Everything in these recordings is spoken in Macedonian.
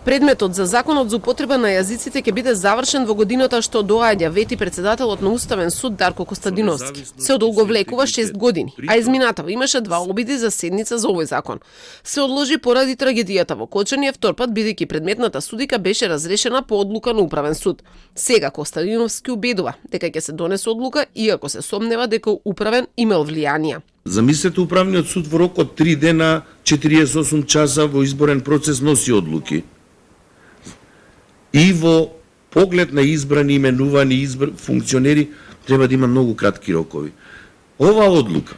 Предметот за законот за употреба на јазиците ќе биде завршен во годината што доаѓа, вети председателот на Уставен суд Дарко Костадиновски. Се одолговлекува 6 години, а изминатава имаше 2 обиди за седница за овој закон. Се одложи поради трагедијата во Кочани втор пат, бидејќи предметната судика беше разрешена по одлука на Управен суд. Сега Костадиновски убедува дека ќе се донесе одлука, иако се сомнева дека Управен имал влијанија. Замислете, Управниот суд во рок од 3 дена, 48 часа во изборен процес носи одлуки. И во поглед на избрани, именувани функционери треба да има многу кратки рокови. Ова одлука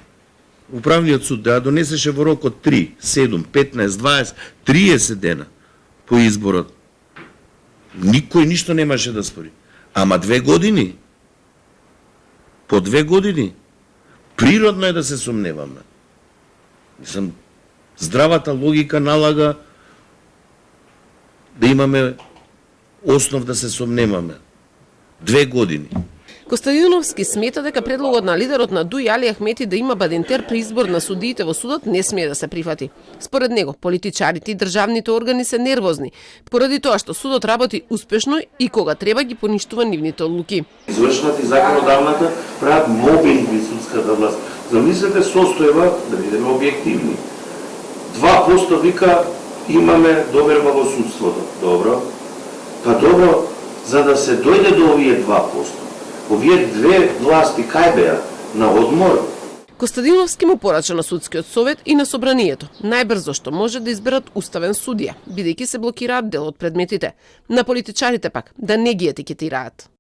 Управниот суд да донесеше во рок од 3, 7, 15, 20, 30 дена по изборот, никој ништо немаше да спори. Ама 2 години, по 2 години, природно е да се сомневаме. Мислам, здравата логика налага да имаме основ да се сомневаме. 2 години. Костадиновски смета дека предлогот на лидерот на ДУИ Али Ахмети да има бадентер при избор на судиите во судот не смее да се прифати. Според него, политичарите и државните органи се нервозни, поради тоа што судот работи успешно и кога треба ги поништува нивните одлуки. Извршната и законодавната прават мобинг во судската власт. Замислете состојба, да бидеме објективни. 2% вика имаме доверба во судството. Добро. Па добро, за да се дојде до овие 2%. Овие две власти кај беа? На одмор? Костадиновски му порача на судскиот совет и на собранието најбрзо што може да изберат уставен судија, бидејќи се блокираат дел од предметите. На политичарите пак да не ги етикетираат.